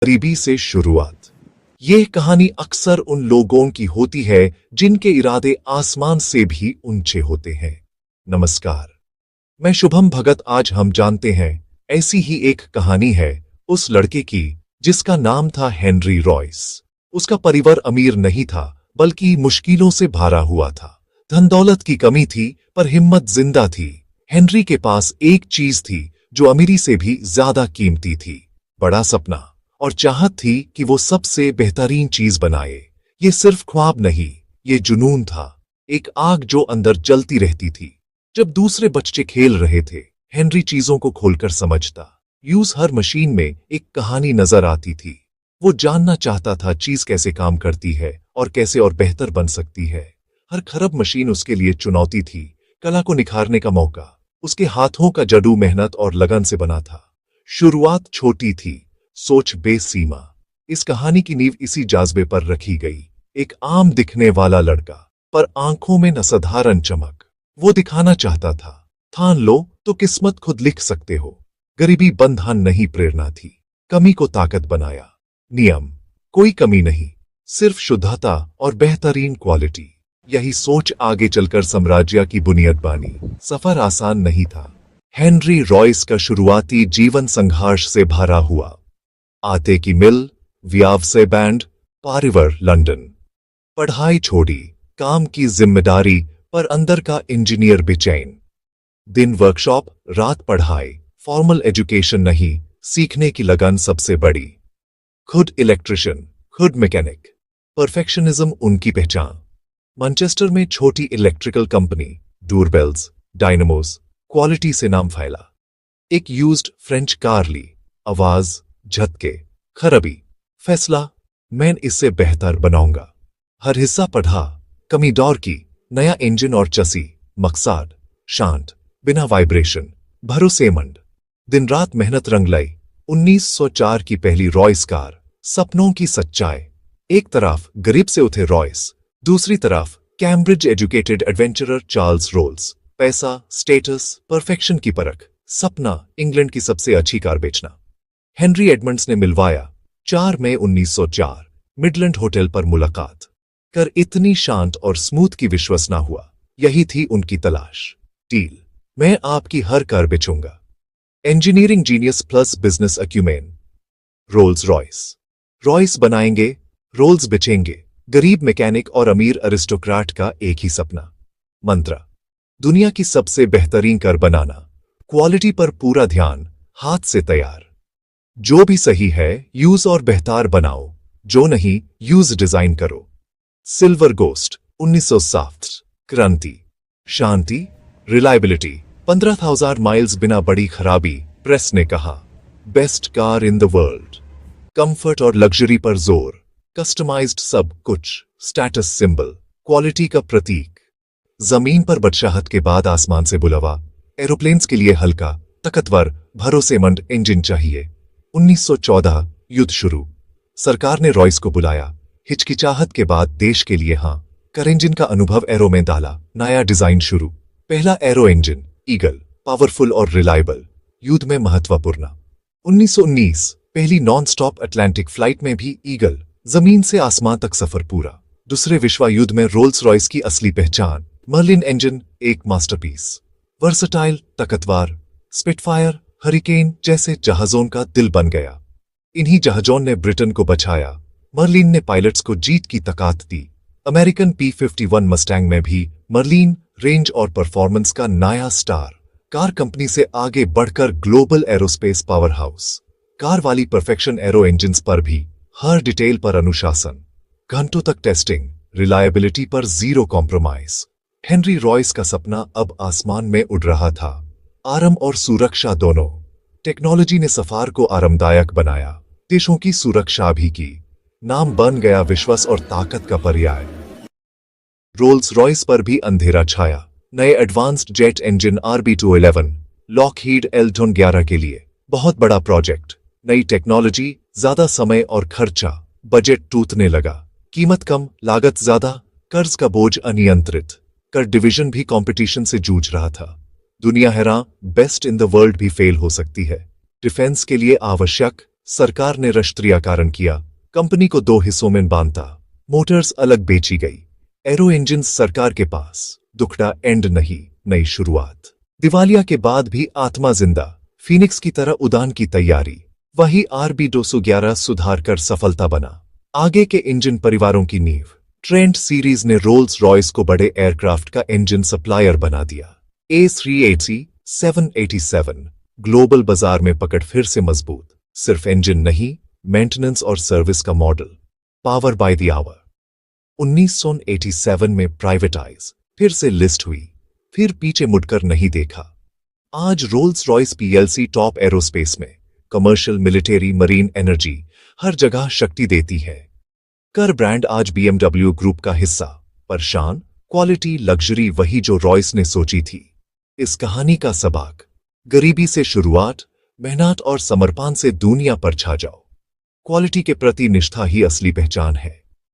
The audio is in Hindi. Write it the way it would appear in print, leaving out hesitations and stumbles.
गरीबी से शुरुआत। यह कहानी अक्सर उन लोगों की होती है जिनके इरादे आसमान से भी ऊंचे होते हैं। नमस्कार, मैं शुभम भगत। आज हम जानते हैं ऐसी ही एक कहानी है उस लड़के की जिसका नाम था हेनरी रॉयस। उसका परिवार अमीर नहीं था बल्कि मुश्किलों से भरा हुआ था। धन दौलत की कमी थी पर हिम्मत जिंदा थी। हेनरी के पास एक चीज थी जो अमीरी से भी ज्यादा कीमती थी, बड़ा सपना और चाहत थी कि वो सबसे बेहतरीन चीज बनाए। ये सिर्फ ख्वाब नहीं, ये जुनून था, एक आग जो अंदर जलती रहती थी। जब दूसरे बच्चे खेल रहे थे, हेनरी चीजों को खोलकर समझता। यूज हर मशीन में एक कहानी नजर आती थी। वो जानना चाहता था चीज कैसे काम करती है और कैसे और बेहतर बन सकती है। हर खराब मशीन उसके लिए चुनौती थी, कला को निखारने का मौका। उसके हाथों का जादू मेहनत और लगन से बना था। शुरुआत छोटी थी, सोच बेसीमा। इस कहानी की नींव इसी जाज्बे पर रखी गई। एक आम दिखने वाला लड़का, पर आंखों में न साधारण चमक। वो दिखाना चाहता था, ठान लो तो किस्मत खुद लिख सकते हो। गरीबी बंधन नहीं, प्रेरणा थी। कमी को ताकत बनाया। नियम, कोई कमी नहीं, सिर्फ शुद्धता और बेहतरीन क्वालिटी। यही सोच आगे चलकर साम्राज्य की बुनियाद बनी। सफर आसान नहीं था। हेनरी रॉयस का शुरुआती जीवन संघर्ष से भरा हुआ। आटे की मिल, व्यावसाय बैंड, पारिवार लंदन। पढ़ाई छोड़ी, काम की जिम्मेदारी, पर अंदर का इंजीनियर बेचैन। दिन वर्कशॉप, रात पढ़ाई, फॉर्मल एजुकेशन नहीं, सीखने की लगन सबसे बड़ी। खुद इलेक्ट्रिशियन, खुद मैकेनिक, परफेक्शनिज्म उनकी पहचान। मैनचेस्टर में छोटी इलेक्ट्रिकल कंपनी, डोरबेल्स, डायनामोस, क्वालिटी से नाम फैला। एक यूज्ड फ्रेंच कार ली, आवाज, झटके, खराबी, फैसला, मैं इससे बेहतर बनाऊंगा। हर हिस्सा पढ़ा, कमी दौर की, नया इंजन और चसी, मकसद शांत, बिना वाइब्रेशन, भरोसेमंद। दिन रात मेहनत रंग लाई। 1904 की पहली रॉयस कार, सपनों की सच्चाई। एक तरफ गरीब से उठे रॉयस, दूसरी तरफ Cambridge educated adventurer Charles roles. पैसा, स्टेटस, परफेक्शन की परख, सपना इंग्लैंड की सबसे अच्छी कार बेचना। हेनरी एडमंड्स ने मिलवाया। 4 मई 1904 मिडलैंड होटल पर मुलाकात कर इतनी शांत और स्मूथ की विश्वास ना हुआ। यही थी उनकी तलाश। डील, मैं आपकी हर कार बेचूंगा। Engineering genius plus business acumen. Rolls Royce. Royce बनाएंगे, रोल्स बेचेंगे। गरीब मैकेनिक और अमीर अरिस्टोक्रेट का एक ही सपना। मंत्र, दुनिया की सबसे बेहतरीन कार बनाना। क्वालिटी पर पूरा ध्यान, हाथ से तैयार। जो भी सही है यूज और बेहतर बनाओ, जो नहीं यूज डिजाइन करो। Silver ghost 1907। क्रांति, शांति, रिलायबिलिटी, 15,000 माइल्स बिना बड़ी खराबी। प्रेस ने कहा, best car in the world. Comfort और लग्जरी पर जोर, कस्टमाइज्ड सब कुछ, स्टेटस सिंबल, क्वालिटी का प्रतीक। जमीन पर बादशाहत के बाद आसमान से बुलावा। एरोप्लेन्स के लिए हल्का, ताकतवर, भरोसेमंद इंजन चाहिए। 1914 युद्ध शुरू। सरकार ने रॉयस को बुलाया। हिचकिचाहट के बाद देश के लिए हां कर इंजन का अनुभव एरो में डाला। नया डिजाइन शुरू। पहला एरो इंजन ईगल, पावरफुल और रिलायबल, युद्ध में महत्वपूर्ण। 1919 पहली नॉन स्टॉप अटलांटिक फ्लाइट में भी ईगल, जमीन से आसमान तक सफर पूरा। दूसरे विश्व युद्ध में रोल्स रॉयस की असली पहचान, मर्लिन इंजन, एक मास्टरपीस। वर्सटाइल, ताकतवर, स्पिटफायर, हरिकेन जैसे जहाजों का दिल बन गया। इन्हीं जहाजों ने ब्रिटेन को बचाया। मर्लिन ने पायलट्स को जीत की ताकत दी। अमेरिकन P-51 मस्टैंग में भी मर्लिन, रेंज और परफॉर्मेंस का नया स्टार। कार कंपनी से आगे बढ़कर global aerospace power house. Car वाली परफेक्शन एरो इंजन्स पर भी, हर डिटेल पर अनुशासन, घंटों तक टेस्टिंग, रिलायबिलिटी पर जीरो कॉम्प्रोमाइज। हेनरी रॉयस का सपना अब आसमान में उड़ रहा था। आराम और सुरक्षा दोनों। टेक्नोलॉजी ने सफर को आरामदायक बनाया, देशों की सुरक्षा भी की। नाम बन गया विश्वास और ताकत का पर्याय। रोल्स रॉयस पर भी अंधेरा छाया। नए advanced jet engine RB211, Lockheed एल्टन 11 के लिए बहुत बड़ा प्रोजेक्ट। नई टेक्नोलॉजी, ज्यादा समय और खर्चा, बजट टूटने लगा। कीमत कम, लागत ज्यादा, कर्ज का बोझ अनियंत्रित। कर डिवीजन भी कंपटीशन से जूझ रहा था। दुनिया हैरान, बेस्ट इन द वर्ल्ड भी फेल हो सकती है। डिफेंस के लिए आवश्यक सरकार ने राष्ट्रीयकरण किया, कंपनी को 2 हिस्सों में बांटा, मोटर्स अलग बेची गई। एरो इंजन सरकार के पास, दुखड़ा एंड नहीं, नई शुरुआत। दिवालिया के बाद भी आत्मा जिंदा, फीनिक्स की तरह उड़ान की तैयारी। वही RB211 सुधार कर सफलता बना, आगे के इंजन परिवारों की नींव। ट्रेंट सीरीज ने रोल्स रॉयस को बड़े एयरक्राफ्ट का इंजन सप्लायर बना दिया। A380, 787 ग्लोबल बाजार में पकड़ फिर से मजबूत, सिर्फ इंजन नहीं, मेंटेनेंस और सर्विस का model. Power by the hour 1987 में प्राइवेटाइज, फिर से लिस्ट हुई, फिर पीछे मुड़कर नहीं देखा। आज Rolls Royce PLC top aerospace में, कमर्शियल, मिलिट्री, मरीन, एनर्जी, हर जगह शक्ति देती है। कर ब्रांड आज BMW ग्रुप का हिस्सा, परेशान, क्वालिटी, लग्जरी वही जो रॉयस ने सोची थी। इस कहानी का सबक, गरीबी से शुरुआत, मेहनत और समर्पण से दुनिया पर छा जाओ। क्वालिटी के प्रति निष्ठा ही असली पहचान है।